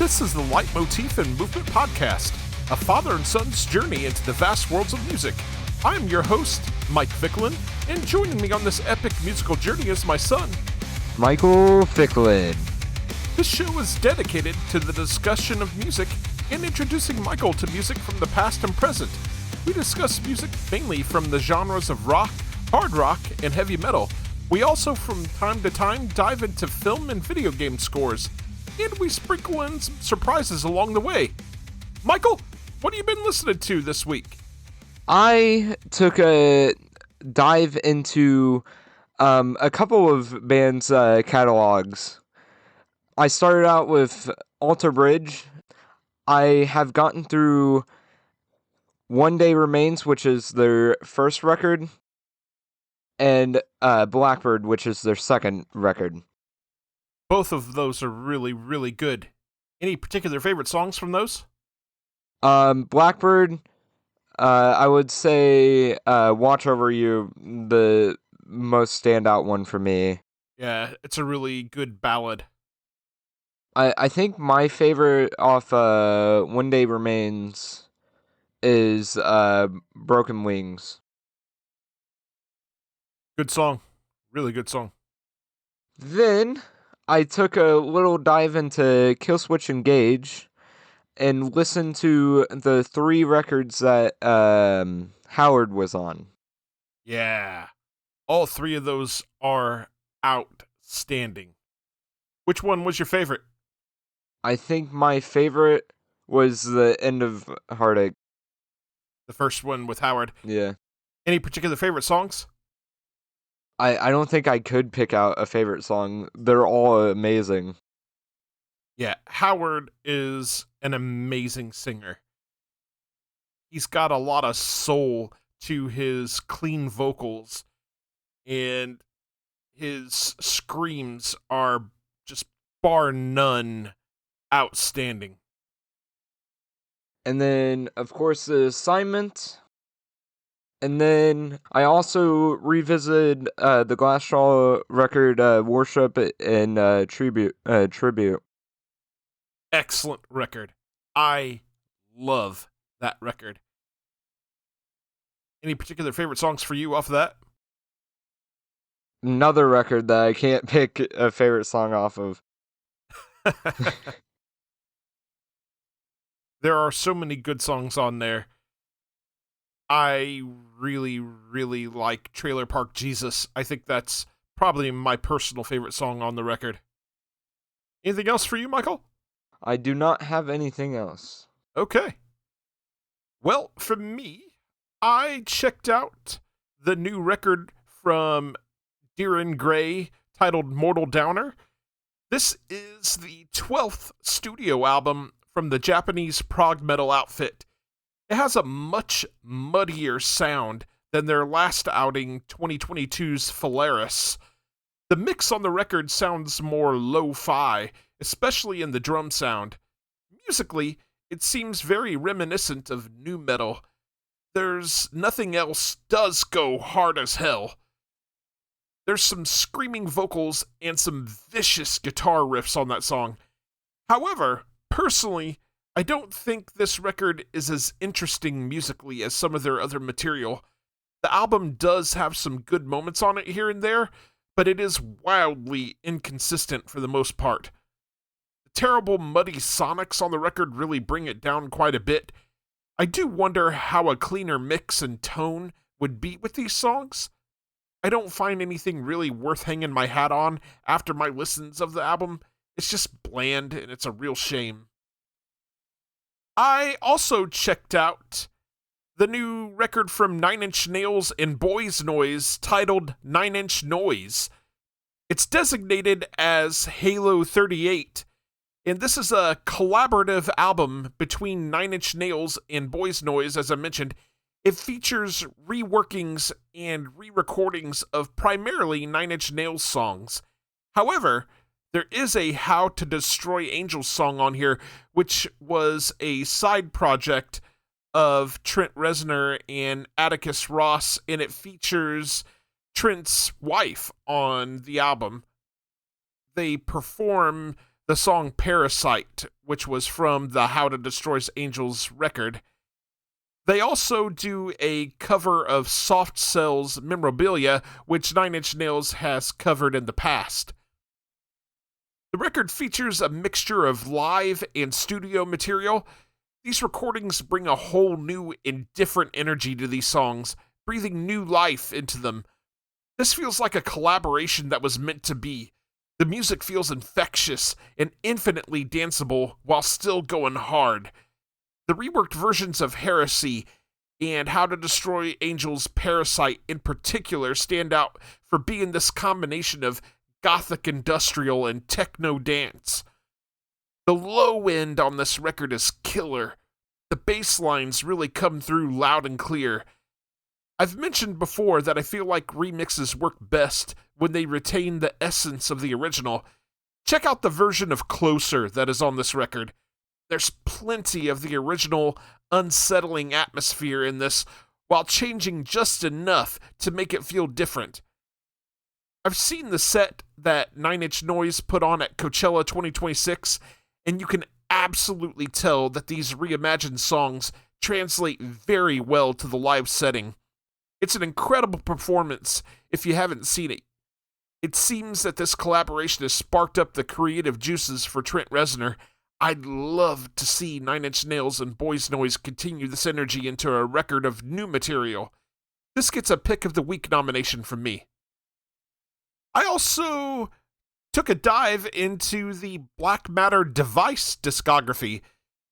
This is the Leitmotif and Movement Podcast, a father and son's journey into the vast worlds of music. I'm your host, Mike Ficklin, and joining me on this epic musical journey is my son, Michael Ficklin. This show is dedicated to the discussion of music and introducing Michael to music from the past and present. We discuss music mainly from the genres of rock, hard rock, and heavy metal. We also, from time to time, dive into film and video game scores, and we sprinkle in some surprises along the way. Michael, what have you been listening to this week? I took a dive into a couple of bands' catalogs. I started out with Alter Bridge. I have gotten through One Day Remains, which is their first record, and Blackbird, which is their second record. Both of those are really, really good. Any particular favorite songs from those? Blackbird, I would say Watch Over You, the most standout one for me. Yeah, it's a really good ballad. I think my favorite off One Day Remains is Broken Wings. Good song. Really good song. Then I took a little dive into Killswitch Engage and listened to the 3 records that Howard was on. Yeah. All 3 of those are outstanding. Which one was your favorite? I think my favorite was the End of Heartache. The first one with Howard. Yeah. Any particular favorite songs? I don't think I could pick out a favorite song. They're all amazing. Yeah, Howard is an amazing singer. He's got a lot of soul to his clean vocals, and his screams are just bar none outstanding. And then, of course, the Assignment. And then I also revisited the Glassjaw record, Worship and Tribute. Excellent record. I love that record. Any particular favorite songs for you off of that? Another record that I can't pick a favorite song off of. There are so many good songs on there. I really, really like Trailer Park Jesus. I think that's probably my personal favorite song on the record. Anything else for you, Michael? I do not have anything else. Okay. Well, for me, I checked out the new record from Deeren Gray titled Mortal Downer. This is the 12th studio album from the Japanese prog metal outfit. It has a much muddier sound than their last outing, 2022's Phalaris. The mix on the record sounds more lo-fi, especially in the drum sound. Musically, it seems very reminiscent of nu metal. There's Nothing Else does go hard as hell. There's some screaming vocals and some vicious guitar riffs on that song. However, personally, I don't think this record is as interesting musically as some of their other material. The album does have some good moments on it here and there, but it is wildly inconsistent for the most part. The terrible muddy sonics on the record really bring it down quite a bit. I do wonder how a cleaner mix and tone would be with these songs. I don't find anything really worth hanging my hat on after my listens of the album. It's just bland, and it's a real shame. I also checked out the new record from 9 Inch Nails and Boys Noise titled 9 Inch Noise. It's designated as Halo 38, and this is a collaborative album between 9 Inch Nails and Boys Noise, as I mentioned. It features reworkings and re-recordings of primarily 9 Inch Nails songs. However, there is a How to Destroy Angels song on here, which was a side project of Trent Reznor and Atticus Ross, and it features Trent's wife on the album. They perform the song Parasite, which was from the How to Destroy Angels record. They also do a cover of Soft Cell's Memorabilia, which Nine Inch Nails has covered in the past. The record features a mixture of live and studio material. These recordings bring a whole new and different energy to these songs, breathing new life into them. This feels like a collaboration that was meant to be. The music feels infectious and infinitely danceable while still going hard. The reworked versions of Heresy and How to Destroy Angels Parasite in particular stand out for being this combination of gothic industrial and techno dance. The low end on this record is killer. The bass lines really come through loud and clear. I've mentioned before that I feel like remixes work best when they retain the essence of the original. Check out the version of Closer that is on this record. There's plenty of the original unsettling atmosphere in this, while changing just enough to make it feel different. I've seen the set that Nine Inch Noise put on at Coachella 2026, and you can absolutely tell that these reimagined songs translate very well to the live setting. It's an incredible performance if you haven't seen it. It seems that this collaboration has sparked up the creative juices for Trent Reznor. I'd love to see Nine Inch Nails and Boys Noise continue this energy into a record of new material. This gets a Pick of the Week nomination from me. I also took a dive into the Black Matter Device discography.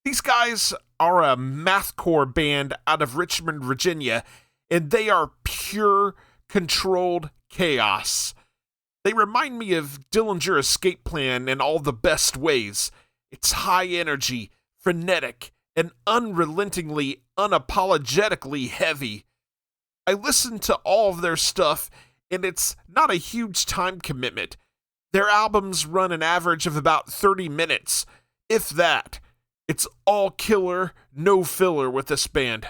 These guys are a mathcore band out of Richmond, Virginia, and they are pure, controlled chaos. They remind me of Dillinger Escape Plan in all the best ways. It's high energy, frenetic, and unrelentingly, unapologetically heavy. I listened to all of their stuff, and it's not a huge time commitment. Their albums run an average of about 30 minutes, if that. It's all killer, no filler with this band.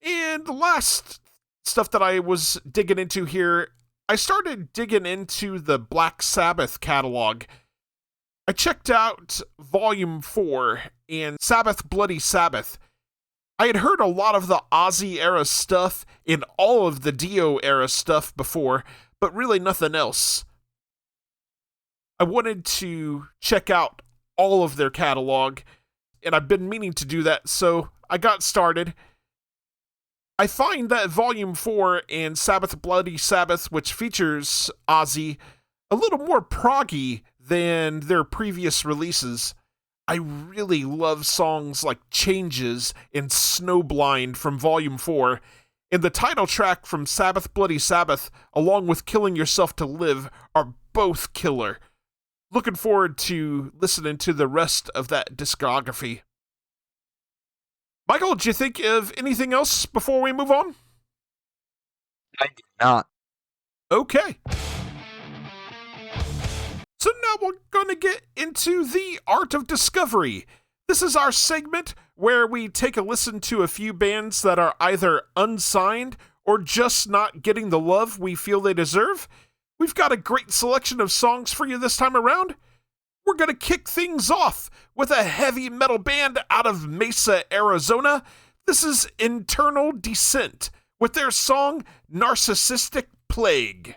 And the last stuff that I was digging into here, I started digging into the Black Sabbath catalog. I checked out Volume 4 and Sabbath Bloody Sabbath. I had heard a lot of the Ozzy-era stuff and all of the Dio-era stuff before, but really nothing else. I wanted to check out all of their catalog, and I've been meaning to do that, so I got started. I find that Volume 4 and Sabbath Bloody Sabbath, which features Ozzy, a little more proggy than their previous releases. I really love songs like Changes and Snowblind from Volume 4, and the title track from Sabbath Bloody Sabbath, along with Killing Yourself to Live, are both killer. Looking forward to listening to the rest of that discography. Michael, did you think of anything else before we move on? I did not. Okay. So now we're going to get into the art of discovery. This is our segment where we take a listen to a few bands that are either unsigned or just not getting the love we feel they deserve. We've got a great selection of songs for you this time around. We're going to kick things off with a heavy metal band out of Mesa, Arizona. This is Internal Descent with their song Narcissistic Plague.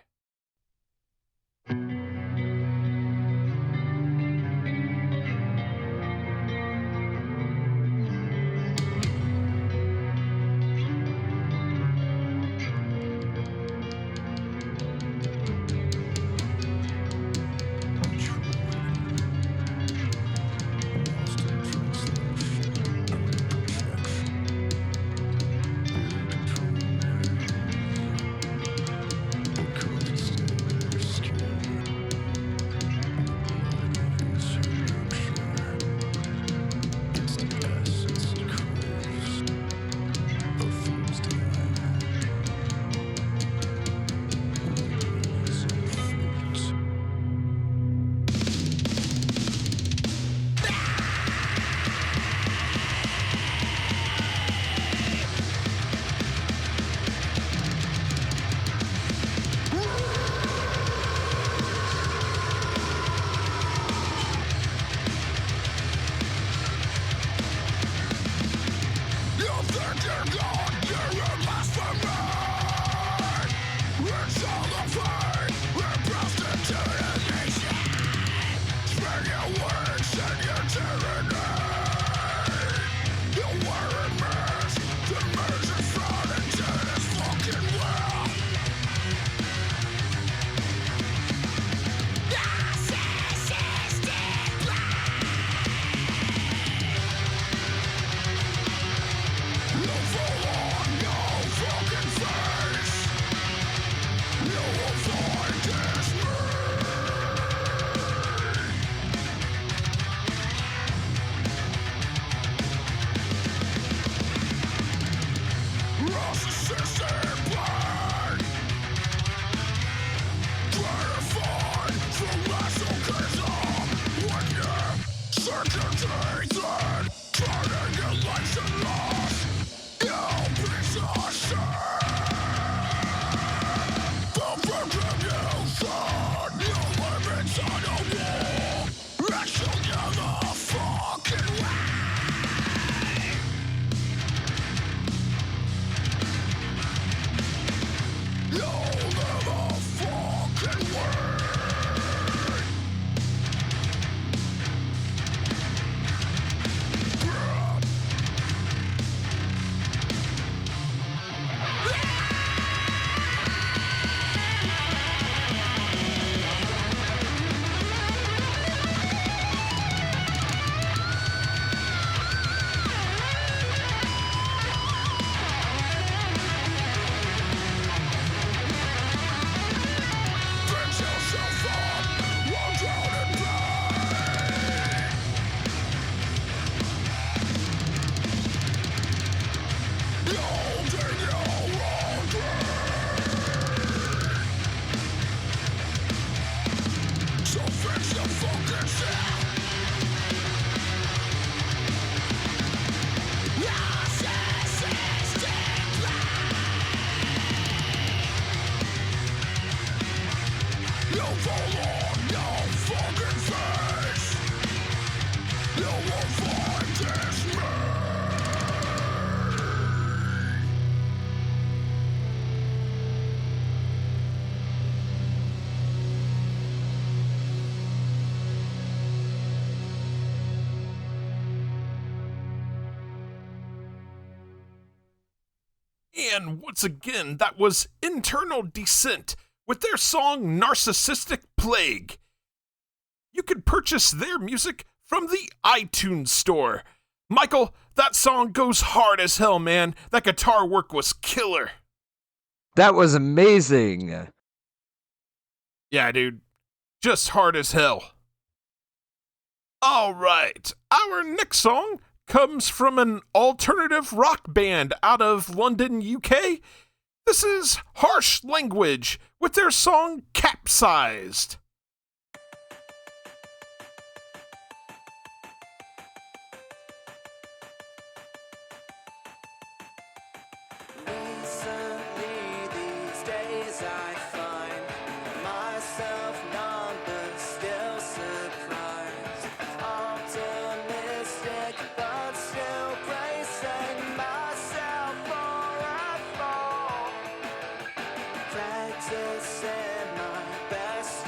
And once again, that was Internal Descent with their song Narcissistic Plague. You can purchase their music from the iTunes store. Michael, that song goes hard as hell, man. That guitar work was killer. That was amazing. Yeah, dude. Just hard as hell. All right. Our next song comes from an alternative rock band out of London, UK. This is Harsh Language with their song Capsized. Practicing my best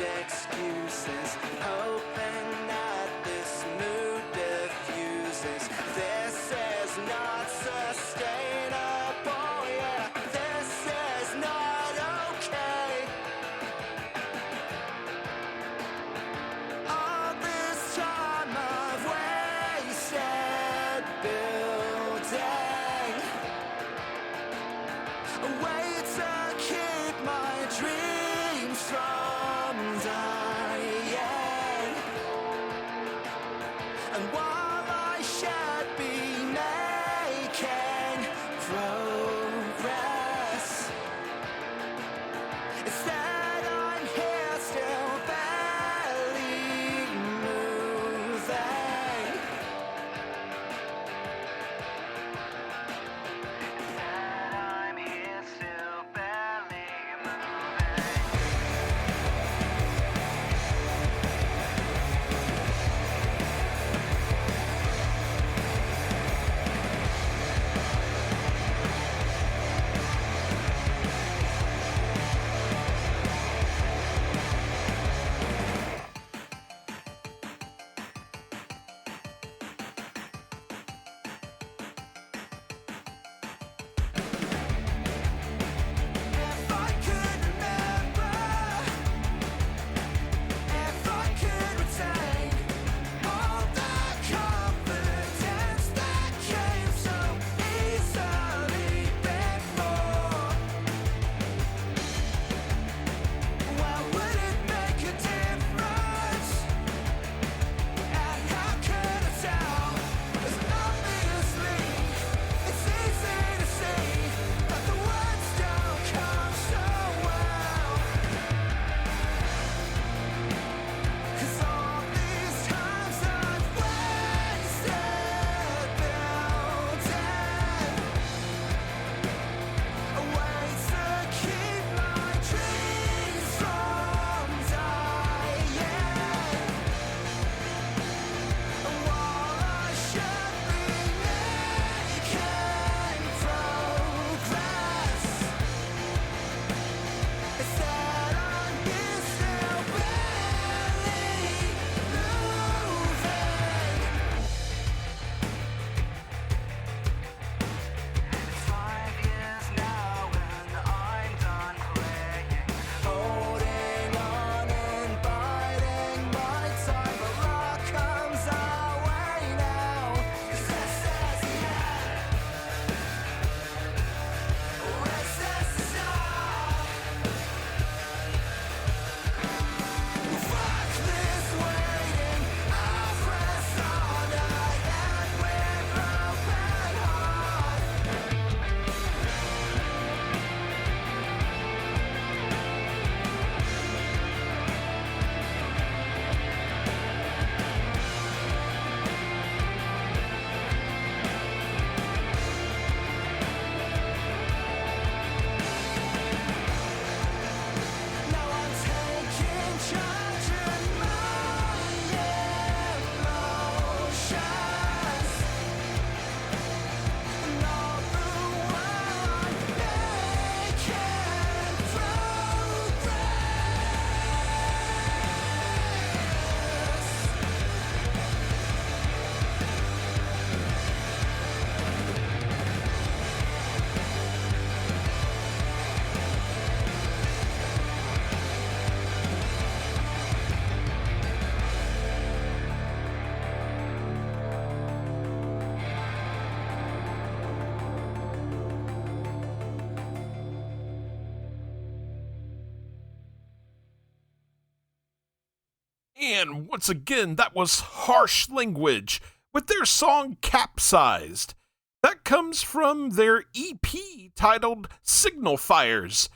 And once again, that was Harsh Language with their song Capsized. That comes from their EP titled Signal Fires.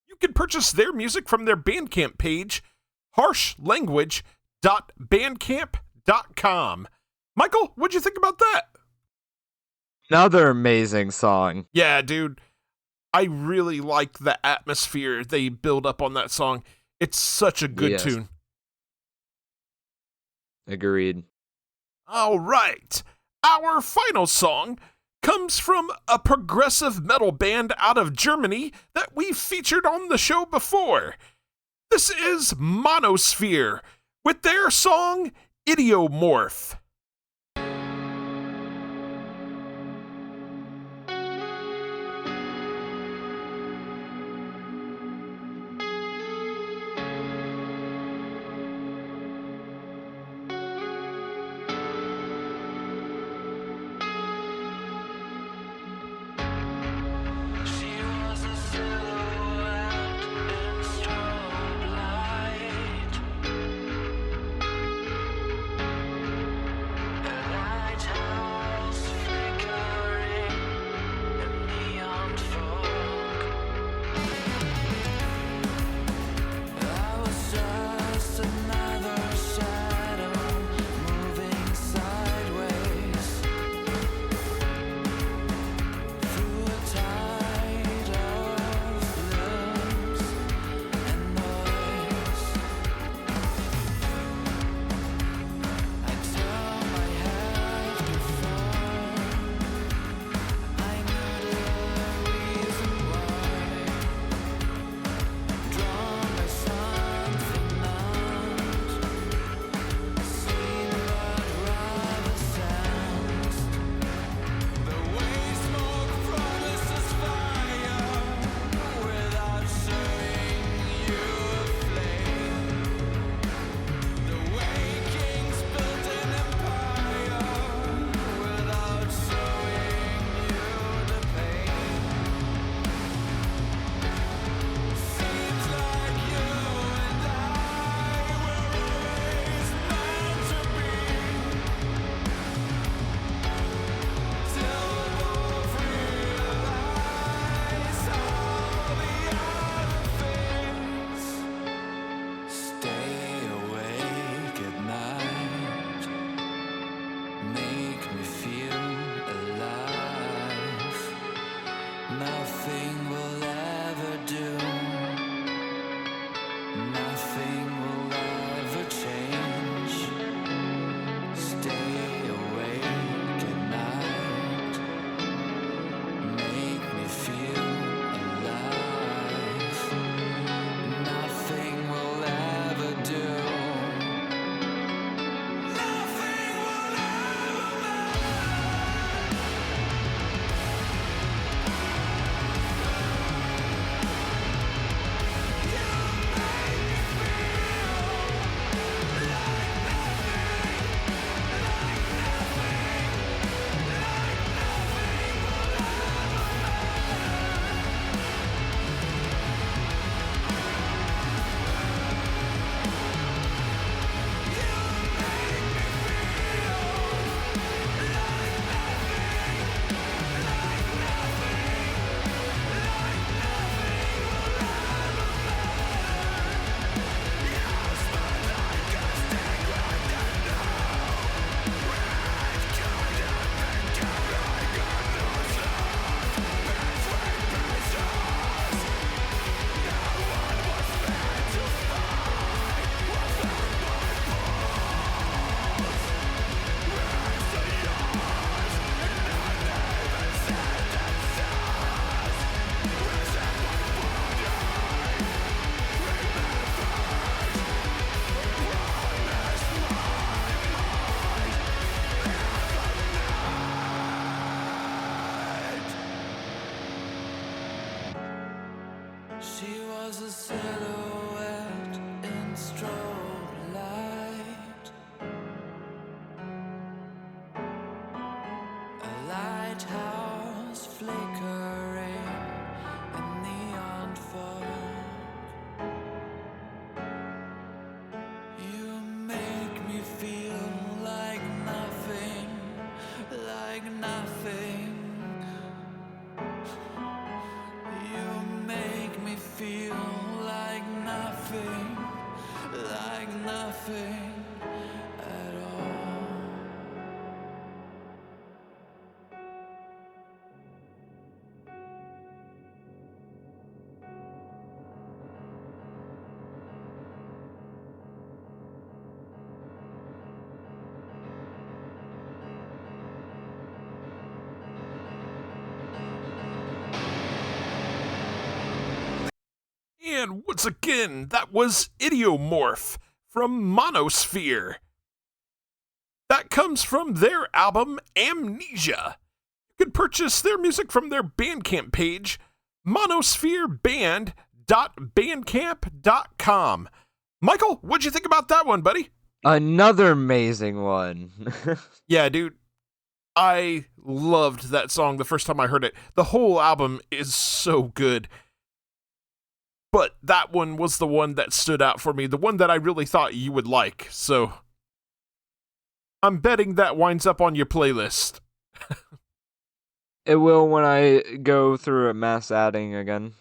You can purchase their music from their Bandcamp page, harshlanguage.bandcamp.com. Michael, what'd you think about that? Another amazing song. Yeah, dude. I really like the atmosphere they build up on that song. It's such a good tune. Agreed. All right. Our final song comes from a progressive metal band out of Germany that we've featured on the show before. This is Monosphere with their song Idiomorph. And once again, that was Idiomorph from Monosphere. That comes from their album Amnesia. You can purchase their music from their Bandcamp page, monosphereband.bandcamp.com. Michael, what'd you think about that one, buddy? Another amazing one. Yeah, dude. I loved that song the first time I heard it. The whole album is so good. But that one was the one that stood out for me, the one that I really thought you would like. So I'm betting that winds up on your playlist. It will when I go through a mass adding again.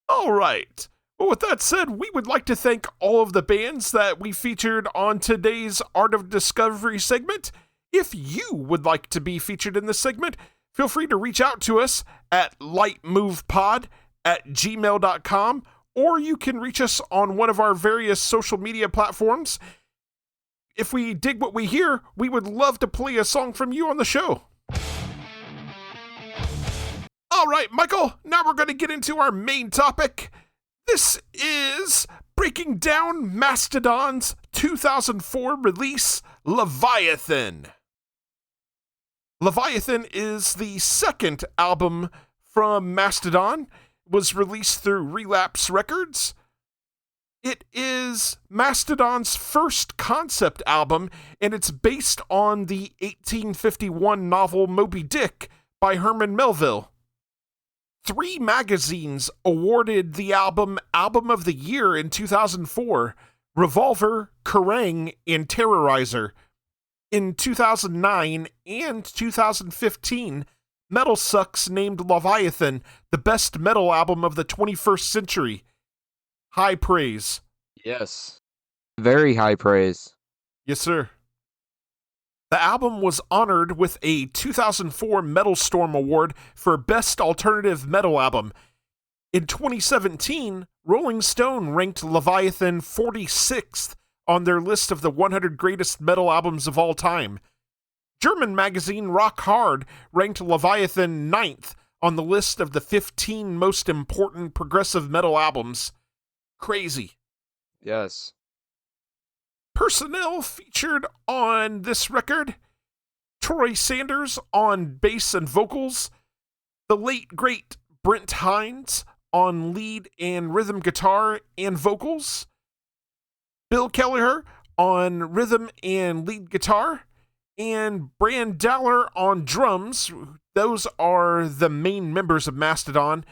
All right. Well, with that said, we would like to thank all of the bands that we featured on today's Art of Discovery segment. If you would like to be featured in this segment, feel free to reach out to us at lightmovepod@gmail.com, or you can reach us on one of our various social media platforms. If we dig what we hear, we would love to play a song from you on the show. All right, Michael, now we're going to get into our main topic. This is breaking down Mastodon's 2004 release, Leviathan. Leviathan is the second album from Mastodon. It was released through Relapse Records. It is Mastodon's first concept album, and it's based on the 1851 novel Moby Dick by Herman Melville. 3 magazines awarded the album Album of the Year in 2004, Revolver, Kerrang, and Terrorizer. In 2009 and 2015, Metal Sucks named Leviathan the best metal album of the 21st century. High praise. Yes. Very high praise. Yes, sir. The album was honored with a 2004 Metal Storm Award for Best Alternative Metal Album. In 2017, Rolling Stone ranked Leviathan 46th on their list of the 100 greatest metal albums of all time. German magazine Rock Hard ranked Leviathan 9th on the list of the 15 most important progressive metal albums. Crazy. Yes. Personnel featured on this record: Troy Sanders on bass and vocals, the late great Brent Hinds on lead and rhythm guitar and vocals, Bill Kelliher on rhythm and lead guitar, and Brann Dailor on drums. Those are the main members of Mastodon.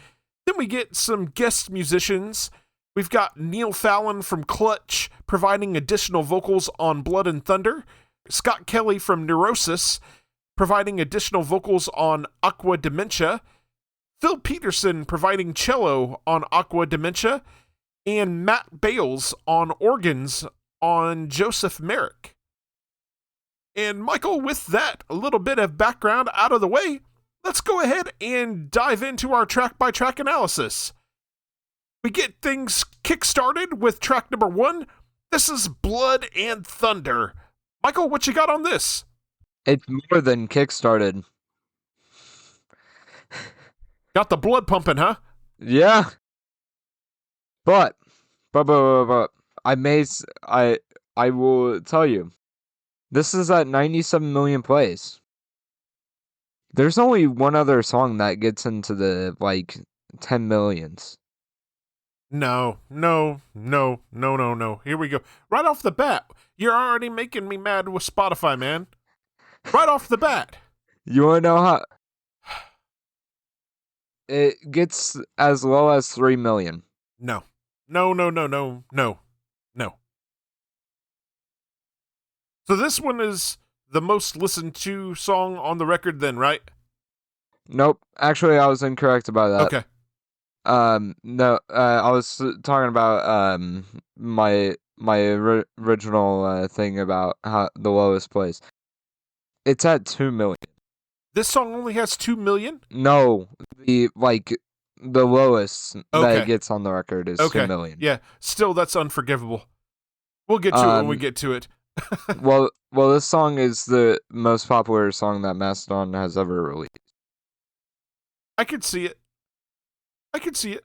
Then we get some guest musicians. We've got Neil Fallon from Clutch providing additional vocals on Blood and Thunder, Scott Kelly from Neurosis providing additional vocals on Aqua Dementia, Phil Peterson providing cello on Aqua Dementia, and Matt Bales on organs on Joseph Merrick. And Michael, with that a little bit of background out of the way, let's go ahead and dive into our track-by-track analysis. We get things kick-started with track number 1. This is Blood and Thunder. Michael, what you got on this? It's more than kickstarted. Got the blood pumping, huh? Yeah. But I will tell you, this is at 97 million plays. There's only one other song that gets into the 10 millions. No. Here we go. Right off the bat, you're already making me mad with Spotify, man. Right off the bat. You want to know how? It gets as low as 3 million. No. So this one is the most listened to song on the record then, right? Nope. Actually, I was incorrect about that. Okay. No, I was talking about my original thing about how the lowest place. It's at 2 million. This song only has 2 million? No, the lowest that Okay. it gets on the record is Okay. 2 million. Yeah, still that's unforgivable. We'll get to it when we get to it. well, this song is the most popular song that Mastodon has ever released. I could see it. I can see it.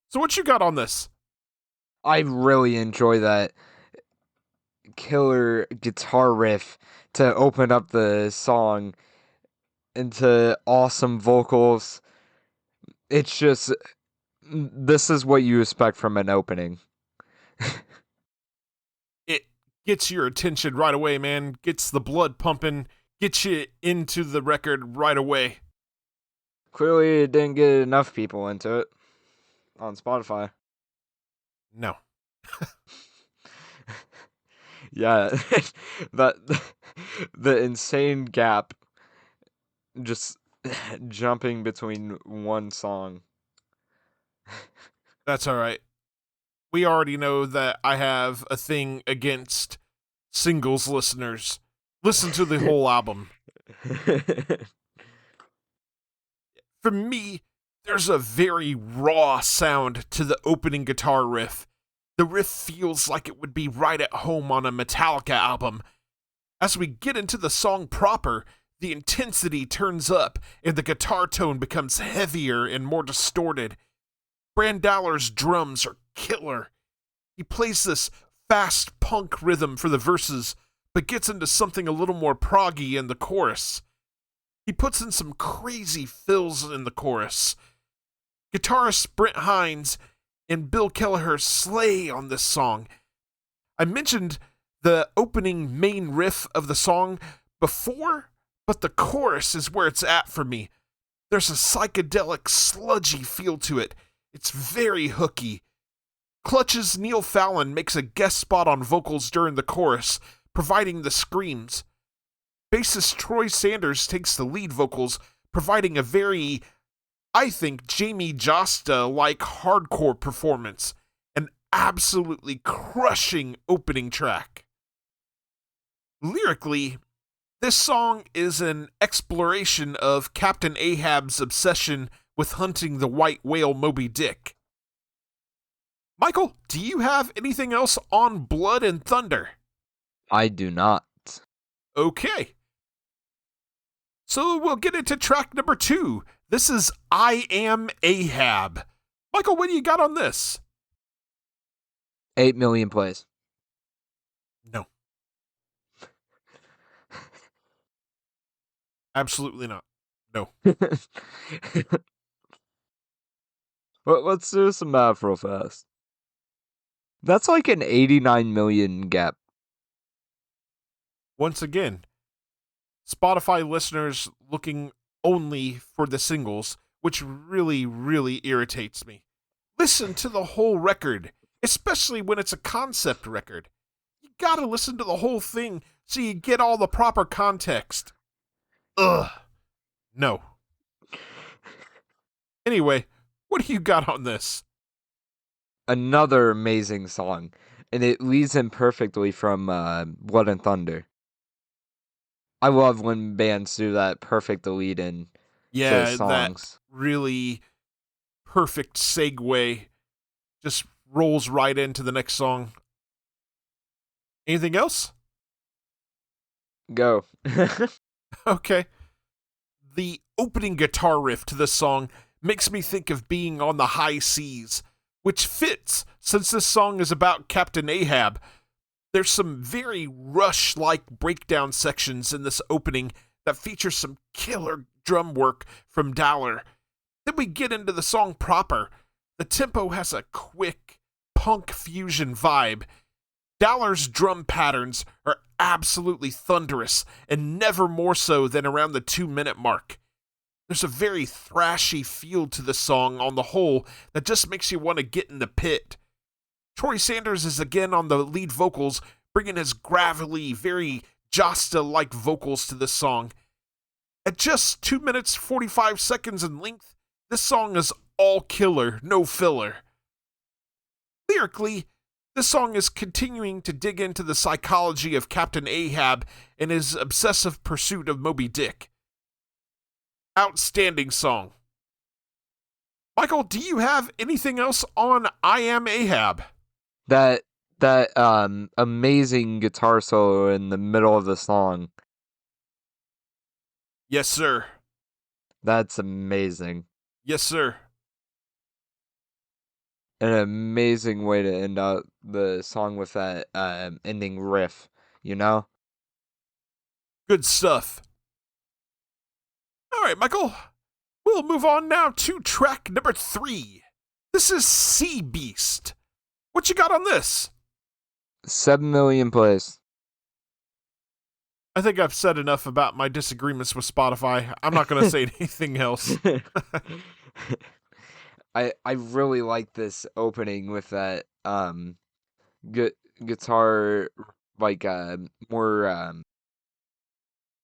So what you got on this? I really enjoy that killer guitar riff to open up the song into awesome vocals. It's just, this is what you expect from an opening. It gets your attention right away, man. Gets the blood pumping, gets you into the record right away. Clearly, it didn't get enough people into it on Spotify. No. Yeah, that the insane gap just jumping between one song. That's all right. We already know that I have a thing against singles listeners. Listen to the whole album. For me, there's a very raw sound to the opening guitar riff. The riff feels like it would be right at home on a Metallica album. As we get into the song proper, the intensity turns up and the guitar tone becomes heavier and more distorted. Brann Dailor's drums are killer. He plays this fast punk rhythm for the verses, but gets into something a little more proggy in the chorus. He puts in some crazy fills in the chorus. Guitarist Brent Hinds and Bill Kelliher slay on this song. I mentioned the opening main riff of the song before, but the chorus is where it's at for me. There's a psychedelic, sludgy feel to it. It's very hooky. Clutch's Neil Fallon makes a guest spot on vocals during the chorus, providing the screams. Bassist Troy Sanders takes the lead vocals, providing a very, I think, Jamie Josta-like hardcore performance. An absolutely crushing opening track. Lyrically, this song is an exploration of Captain Ahab's obsession with hunting the white whale Moby Dick. Michael, do you have anything else on Blood and Thunder? I do not. Okay. So we'll get into track number 2. This is I Am Ahab. Michael, what do you got on this? 8 million plays. No. Absolutely not. No. Let's do some math real fast. That's like an 89 million gap. Once again, Spotify listeners looking only for the singles, which really, really irritates me. Listen to the whole record, especially when it's a concept record. You gotta listen to the whole thing so you get all the proper context. Ugh. No. Anyway, what do you got on this? Another amazing song, and it leads in perfectly from Blood and Thunder. I love when bands do that perfect lead in to songs. That really perfect segue just rolls right into the next song. Anything else? Go. Okay. The opening guitar riff to this song makes me think of being on the high seas, which fits since this song is about Captain Ahab. There's some very Rush-like breakdown sections in this opening that feature some killer drum work from Dailor. Then we get into the song proper. The tempo has a quick punk fusion vibe. Dailor's drum patterns are absolutely thunderous, and never more so than around the 2-minute mark. There's a very thrashy feel to the song on the whole that just makes you want to get in the pit. Troy Sanders is again on the lead vocals, bringing his gravelly, very Josta-like vocals to this song. At just 2 minutes 45 seconds in length, this song is all killer, no filler. Lyrically, this song is continuing to dig into the psychology of Captain Ahab and his obsessive pursuit of Moby Dick. Outstanding song. Michael, do you have anything else on I Am Ahab? That amazing guitar solo in the middle of the song. Yes, sir. That's amazing. Yes, sir. An amazing way to end out the song with that ending riff, you know? Good stuff. All right, Michael. We'll move on now to track number 3. This is Sea Beast. What you got on this? 7 million plays. I think I've said enough about my disagreements with Spotify. I'm not going to say anything else. I really like this opening with that guitar, like more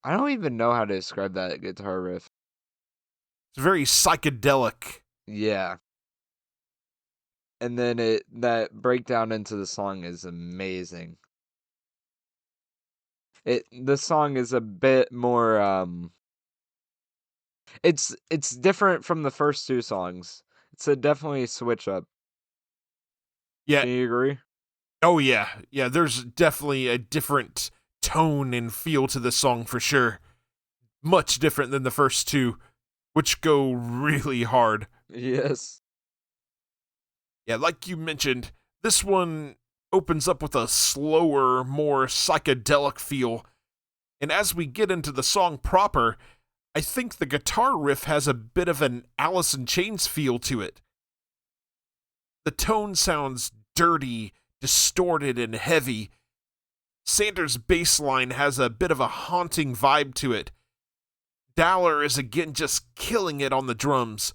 I don't even know how to describe that guitar riff. It's very psychedelic. Yeah. And then that breakdown into the song is amazing. The song is a bit more it's different from the first two songs. It's a definitely switch up. Yeah. Can you agree? Oh, yeah. Yeah, there's definitely a different tone and feel to this song for sure. Much different than the first two, which go really hard. Yes. Yeah, like you mentioned, this one opens up with a slower, more psychedelic feel. And as we get into the song proper, I think the guitar riff has a bit of an Alice in Chains feel to it. The tone sounds dirty, distorted, and heavy. Sanders' bass line has a bit of a haunting vibe to it. Dailor is again just killing it on the drums.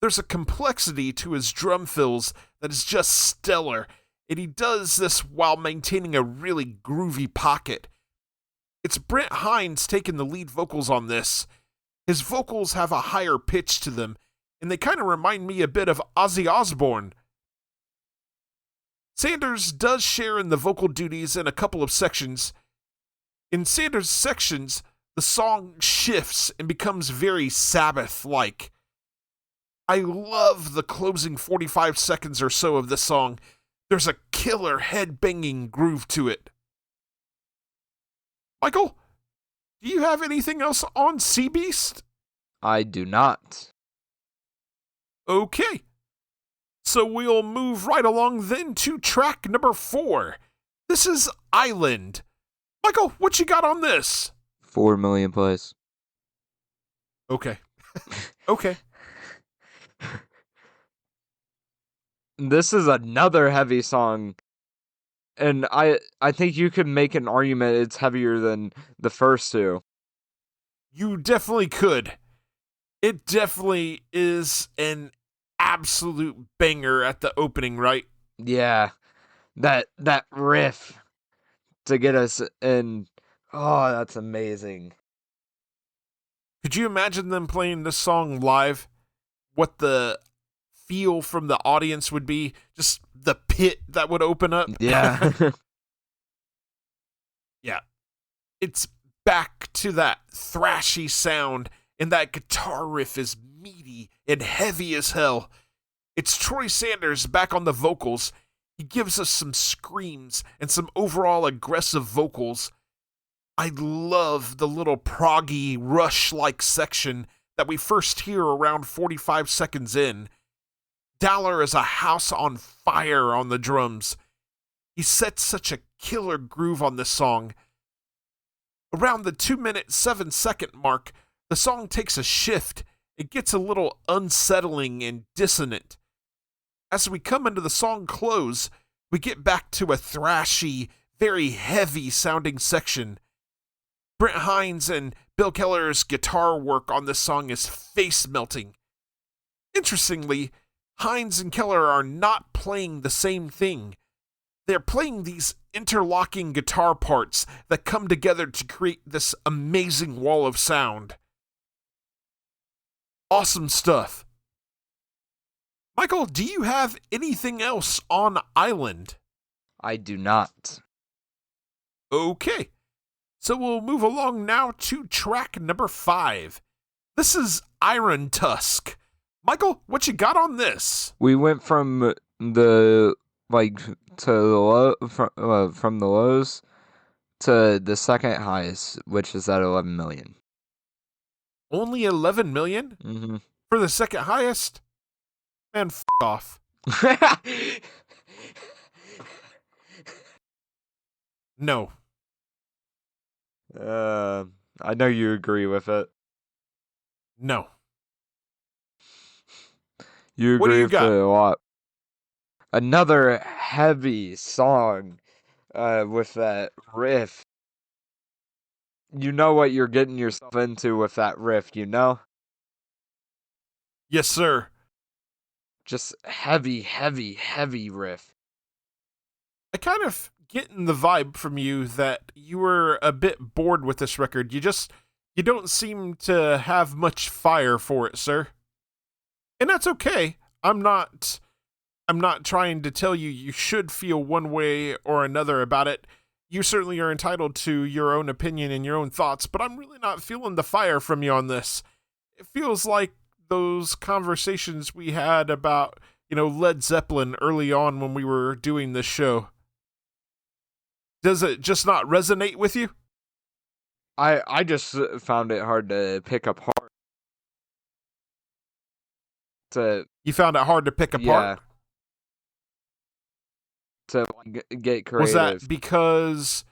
There's a complexity to his drum fills that is just stellar, and he does this while maintaining a really groovy pocket. It's Brent Hinds taking the lead vocals on this. His vocals have a higher pitch to them, and they kind of remind me a bit of Ozzy Osbourne. Sanders does share in the vocal duties in a couple of sections. In Sanders' sections, the song shifts and becomes very Sabbath-like. I love the closing 45 seconds or so of this song. There's a killer head-banging groove to it. Michael, do you have anything else on Sea Beast? I do not. Okay. So we'll move right along then to track number 4. This is Island. Michael, what you got on this? 4 million plays. Okay. Okay. This is another heavy song. And I think you could make an argument it's heavier than the first two. You definitely could. It definitely is an absolute banger at the opening, right? Yeah. That riff to get us in. Oh, that's amazing. Could you imagine them playing this song live? What the feel from the audience would be? Just the pit that would open up? Yeah. Yeah. It's back to that thrashy sound, and that guitar riff is meaty and heavy as hell. It's Troy Sanders back on the vocals. He gives us some screams and some overall aggressive vocals. I love the little proggy, rush-like section that we first hear around 45 seconds in. Dailor is a house on fire on the drums. He sets such a killer groove on this song. Around the 2-minute 7-second mark, the song takes a shift. It gets a little unsettling and dissonant. As we come into the song close, we get back to a thrashy, very heavy sounding section. Brent Hinds and Bill Kelliher's guitar work on this song is face-melting. Interestingly, Hinds and Kelliher are not playing the same thing. They're playing these interlocking guitar parts that come together to create this amazing wall of sound. Awesome stuff. Michael, do you have anything else on Island? I do not. Okay. So we'll move along now to track number 5. This is Iron Tusk. Michael, what you got on this? We went from the to the low from the lows to the second highest, which is at 11 million. Only 11 million? Mm-hmm. For the second highest? Man, off. No. I know you agree with it. No. You What do agree you with got? it a lot. Another heavy song with that riff. You know what you're getting yourself into with that riff, you know? Yes, sir. Just heavy, heavy, heavy riff. I kind of getting the vibe from you that you were a bit bored with this record. You don't seem to have much fire for it, sir. And that's okay. I'm not trying to tell you you should feel one way or another about it. You certainly are entitled to your own opinion and your own thoughts, but I'm really not feeling the fire from you on this. It feels like those conversations we had about, Led Zeppelin early on when we were doing this show. Does it just not resonate with you? I just found it hard to pick apart. You found it hard to pick apart? To get creative. Was that because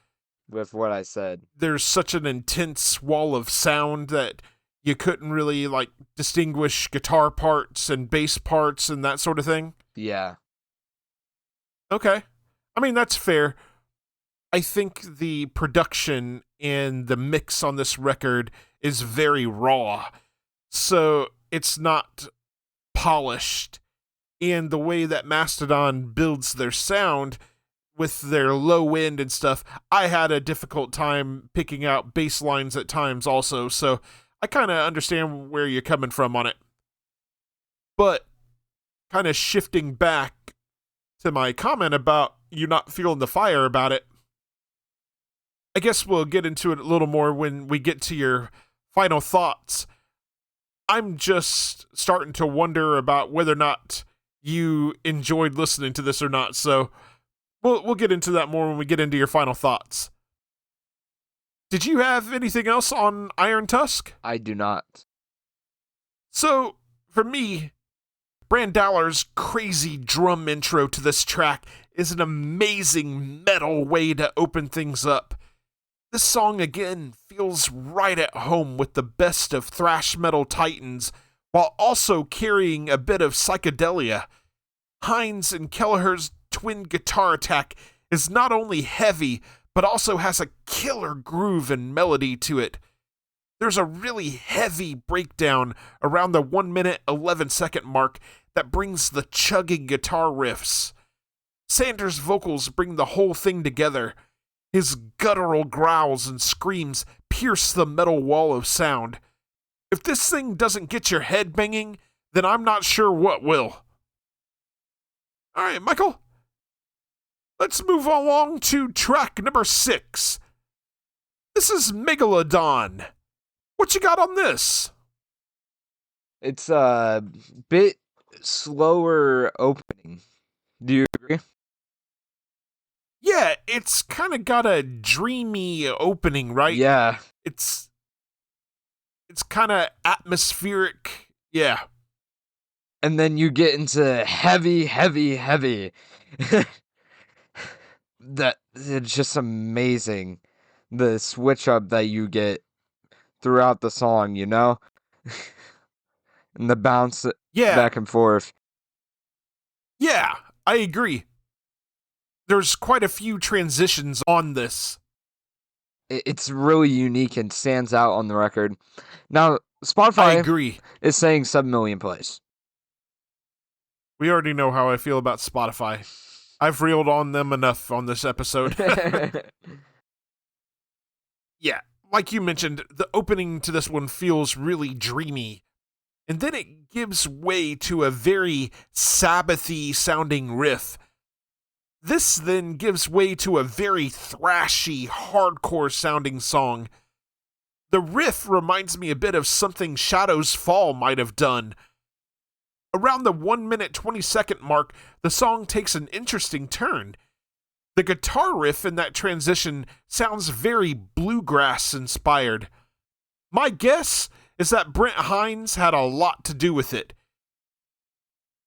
with what I said? There's such an intense wall of sound that you couldn't really, distinguish guitar parts and bass parts and that sort of thing? Yeah. Okay. I mean, that's fair. I think the production and the mix on this record is very raw. So it's not polished. And the way that Mastodon builds their sound with their low end and stuff, I had a difficult time picking out bass lines at times also. So I kind of understand where you're coming from on it. But kind of shifting back to my comment about you not feeling the fire about it, I guess we'll get into it a little more when we get to your final thoughts. I'm just starting to wonder about whether or not you enjoyed listening to this or not, so we'll get into that more when we get into your final thoughts. Did you have anything else on Iron Tusk? I do not. So, for me, Brann Dailor's crazy drum intro to this track is an amazing metal way to open things up. This song, again, feels right at home with the best of thrash metal titans, while also carrying a bit of psychedelia. Hinds and Kelliher's twin guitar attack is not only heavy, but also has a killer groove and melody to it. There's a really heavy breakdown around the 1 minute 11 second mark that brings the chugging guitar riffs. Sanders' vocals bring the whole thing together. His guttural growls and screams pierce the metal wall of sound. If this thing doesn't get your head banging, then I'm not sure what will. All right, Michael, let's move along to track number 6. This is Megalodon. What you got on this? It's a bit slower opening. Do you agree? Yeah, it's kind of got a dreamy opening, right? Yeah. It's kind of atmospheric. Yeah. And then you get into heavy, heavy, heavy. That it's just amazing. The switch up that you get throughout the song, you know? And the bounce back and forth. Yeah, I agree. There's quite a few transitions on this. It's really unique and stands out on the record. Now, Spotify I agree. is saying 7 million plays. We already know how I feel about Spotify. I've reeled on them enough on this episode. Yeah, like you mentioned, the opening to this one feels really dreamy. And then it gives way to a very Sabbathy sounding riff. This then gives way to a very thrashy, hardcore sounding song. The riff reminds me a bit of something Shadows Fall might have done. Around the 1 minute 20 second mark, the song takes an interesting turn. The guitar riff in that transition sounds very bluegrass inspired. My guess is that Brent Hinds had a lot to do with it.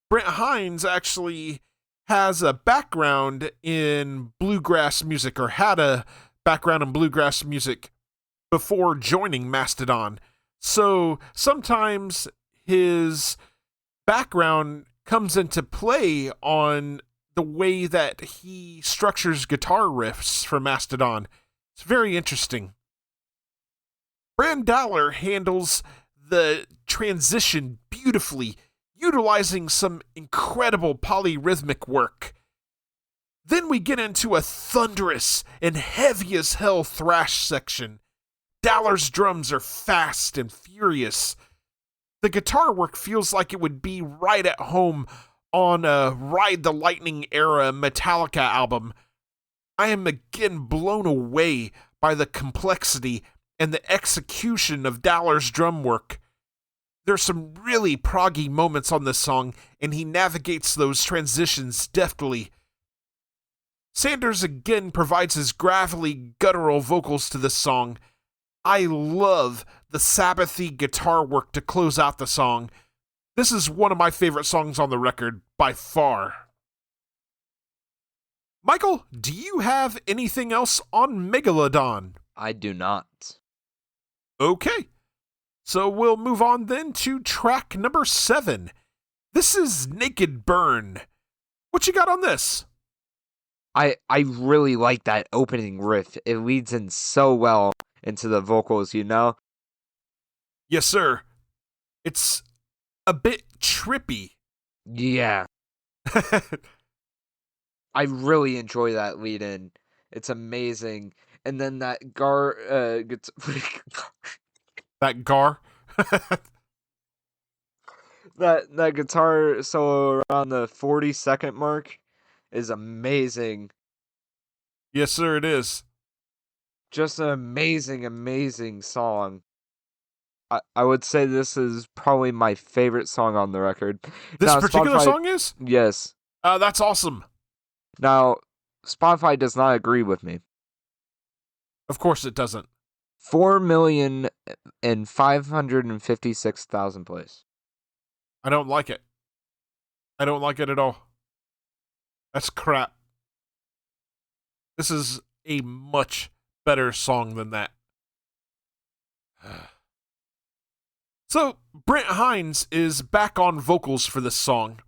Brent Hinds actually has a background in bluegrass music, or had a background in bluegrass music before joining Mastodon. So sometimes his background comes into play on the way that he structures guitar riffs for Mastodon. It's very interesting. Brann Dailor handles the transition beautifully, utilizing some incredible polyrhythmic work. Then we get into a thunderous and heavy as hell thrash section. Dailor's drums are fast and furious. The guitar work feels like it would be right at home on a Ride the Lightning era Metallica album. I am again blown away by the complexity and the execution of Dailor's drum work. There's some really proggy moments on this song, and he navigates those transitions deftly. Sanders again provides his gravelly, guttural vocals to this song. I love the Sabbathy guitar work to close out the song. This is one of my favorite songs on the record, by far. Michael, do you have anything else on Megalodon? I do not. Okay. So we'll move on then to track number 7. This is Naked Burn. What you got on this? I really like that opening riff. It leads in so well into the vocals, you know? Yes, sir. It's a bit trippy. Yeah. I really enjoy that lead in. It's amazing. And then that gets That gar. that guitar solo around the 40-second mark is amazing. Yes, sir, it is. Just an amazing song. I would say this is probably my favorite song on the record. This Now, particular Spotify, song is? Yes. That's awesome. Now, Spotify does not agree with me. Of course it doesn't. 4,556,000 plays. I don't like it. I don't like it at all. That's crap. This is a much better song than that. So, Brent Hinds is back on vocals for this song.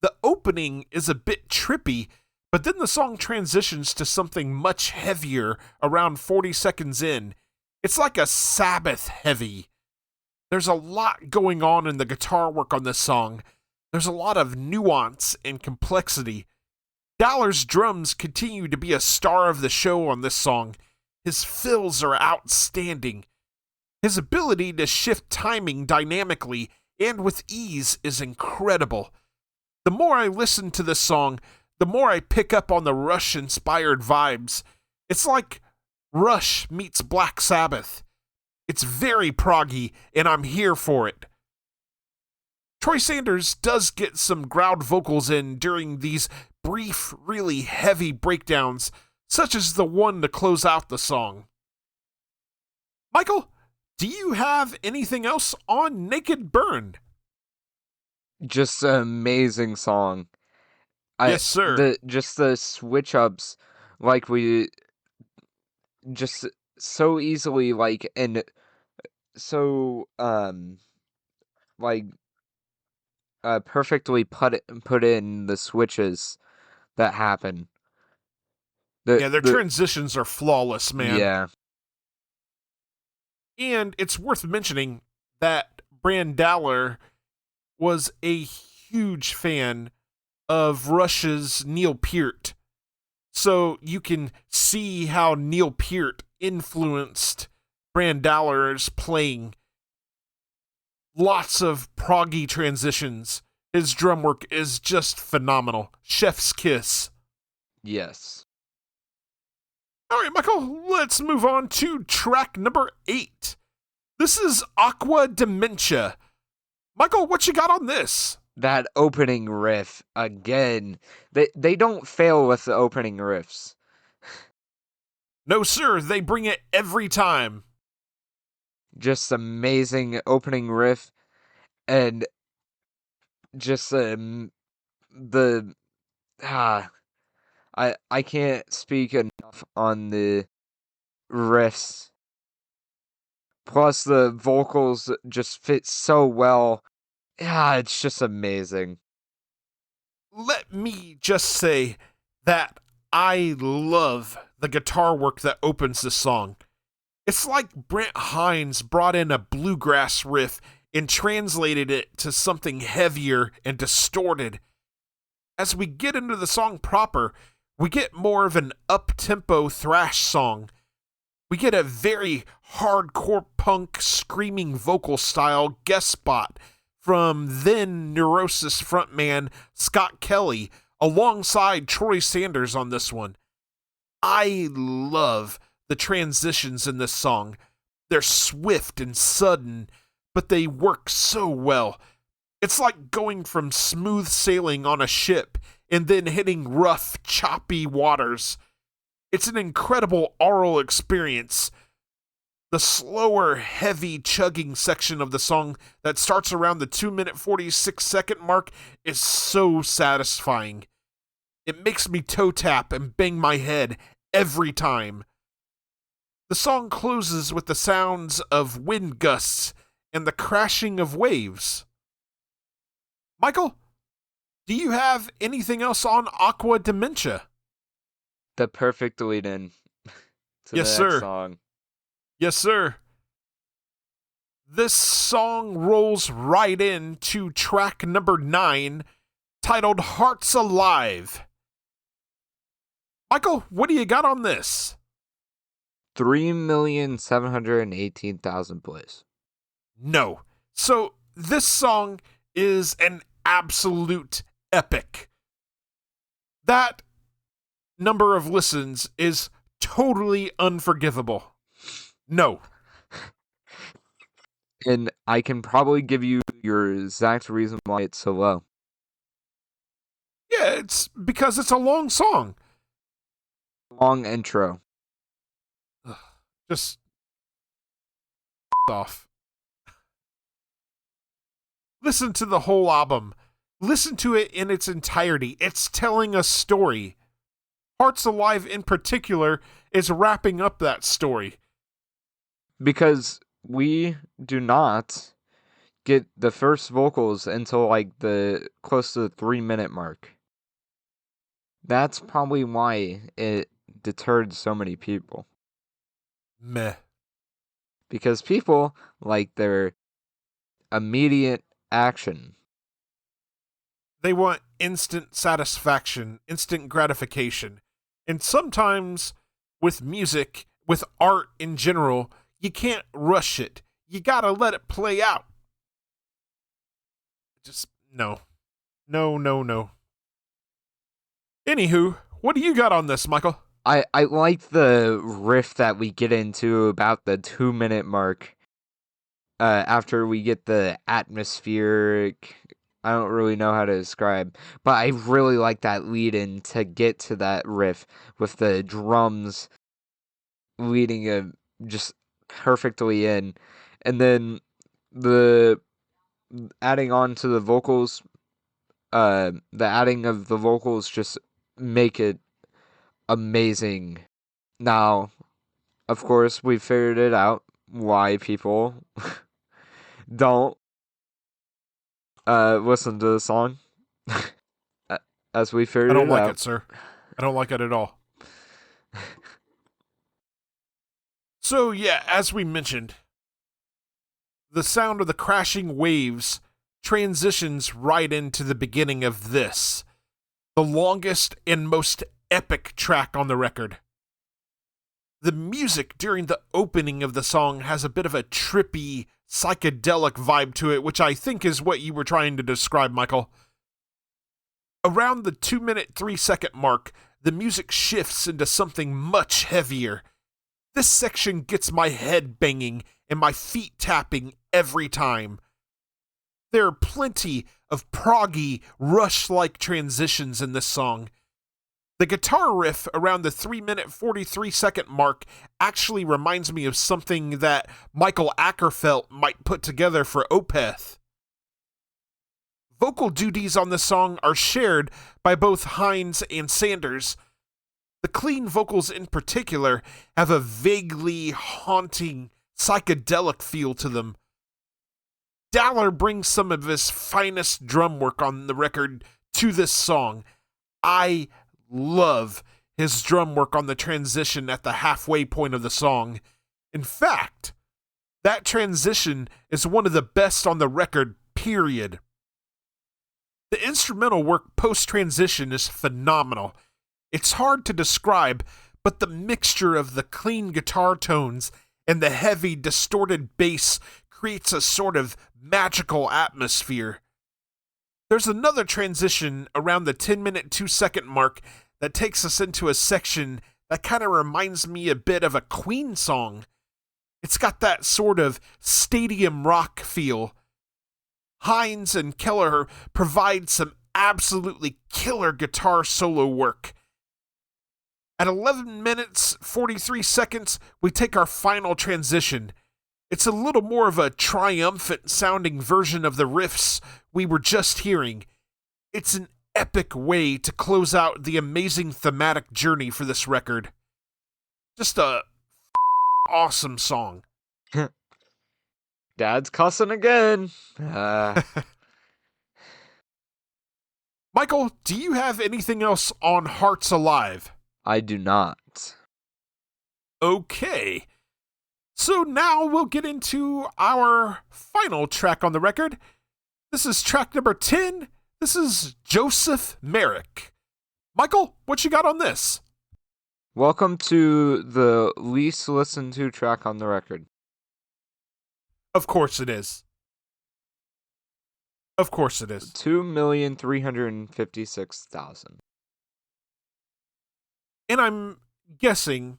The opening is a bit trippy, but then the song transitions to something much heavier around 40 seconds in. It's like a Sabbath heavy. There's a lot going on in the guitar work on this song. There's a lot of nuance and complexity. Dailor's drums continue to be a star of the show on this song. His fills are outstanding. His ability to shift timing dynamically and with ease is incredible. The more I listen to this song, the more I pick up on the Rush-inspired vibes. It's like Rush meets Black Sabbath. It's very proggy, and I'm here for it. Troy Sanders does get some growled vocals in during these brief, really heavy breakdowns, such as the one to close out the song. Michael, do you have anything else on Naked Burn? Just an amazing song. Yes, sir. Just the switch ups, like we just so easily, like, and so like perfectly put in the switches that happen. Their transitions are flawless, man. Yeah. And it's worth mentioning that Brann Dailor was a huge fan of Rush's Neil Peart. So you can see how Neil Peart influenced Brann Dailor's playing. Lots of proggy transitions. His drum work is just phenomenal. Chef's kiss. Yes. All right, Michael, let's move on to track number 8. This is Aqua Dementia. Michael, what you got on this? That opening riff, again. They don't fail with the opening riffs. No, sir, they bring it every time. Just amazing opening riff, and just the I can't speak enough on the riffs. Plus the vocals just fit so well. Yeah, it's just amazing. Let me just say that I love the guitar work that opens this song. It's like Brent Hinds brought in a bluegrass riff and translated it to something heavier and distorted. As we get into the song proper, we get more of an up-tempo thrash song. We get a very hardcore punk screaming vocal style guest spot from then Neurosis frontman Scott Kelly alongside Troy Sanders on this one. I love the transitions in this song. They're swift and sudden, but they work so well. It's like going from smooth sailing on a ship and then hitting rough, choppy waters. It's an incredible aural experience. The slower, heavy chugging section of the song that starts around the 2-minute 46-second mark is so satisfying. It makes me toe tap and bang my head every time. The song closes with the sounds of wind gusts and the crashing of waves. Michael, do you have anything else on Aqua Dementia? The perfect lead in to Yes, the next sir. song. Yes, sir. This song rolls right into track number 9, titled Hearts Alive. Michael, what do you got on this? 3,718,000 plays. No. So, this song is an absolute epic. That number of listens is totally unforgivable. No. And I can probably give you your exact reason why it's so low. Yeah, it's because it's a long song. Long intro. Just off. Listen to the whole album. Listen to it in its entirety. It's telling a story. Hearts Alive in particular is wrapping up that story. Because we do not get the first vocals until like the close to the 3-minute mark. That's probably why it deterred so many people. Meh. Because people like their immediate action. They want instant satisfaction, instant gratification. And sometimes with music, with art in general, you can't rush it. You gotta let it play out. Just, no. No. Anywho, what do you got on this, Michael? I like the riff that we get into about the 2-minute mark. After we get the atmospheric, I don't really know how to describe, but I really like that lead in to get to that riff with the drums leading just perfectly in, and then the adding on to the vocals, the adding of the vocals just make it amazing. Now, of course, we figured it out why people don't listen to the song. As we figured I it don't like out. it, sir. I don't like it at all. So, yeah, as we mentioned, the sound of the crashing waves transitions right into the beginning of this, the longest and most epic track on the record. The music during the opening of the song has a bit of a trippy, psychedelic vibe to it, which I think is what you were trying to describe, Michael. Around the 2-minute 3-second mark, the music shifts into something much heavier. This section gets my head banging and my feet tapping every time. There are plenty of proggy, rush-like transitions in this song. The guitar riff around the 3-minute 43-second mark actually reminds me of something that Michael Ackerfeld might put together for Opeth. Vocal duties on the song are shared by both Hinds and Sanders. The clean vocals in particular have a vaguely haunting, psychedelic feel to them. Dailor brings some of his finest drum work on the record to this song. I love his drum work on the transition at the halfway point of the song. In fact, that transition is one of the best on the record, period. The instrumental work post-transition is phenomenal. It's hard to describe, but the mixture of the clean guitar tones and the heavy, distorted bass creates a sort of magical atmosphere. There's another transition around the 10-minute 2-second mark that takes us into a section that kind of reminds me a bit of a Queen song. It's got that sort of stadium rock feel. Hinds and Kelliher provide some absolutely killer guitar solo work. At 11 minutes 43 seconds, we take our final transition. It's a little more of a triumphant sounding version of the riffs we were just hearing. It's an epic way to close out the amazing thematic journey for this record. Just a awesome song. Dad's cussing again. Michael, do you have anything else on Hearts Alive? I do not. Okay. So now we'll get into our final track on the record. This is track number 10. This is Joseph Merrick. Michael, what you got on this? Welcome to the least listened to track on the record. Of course it is. Of course it is. 2,356,000. And I'm guessing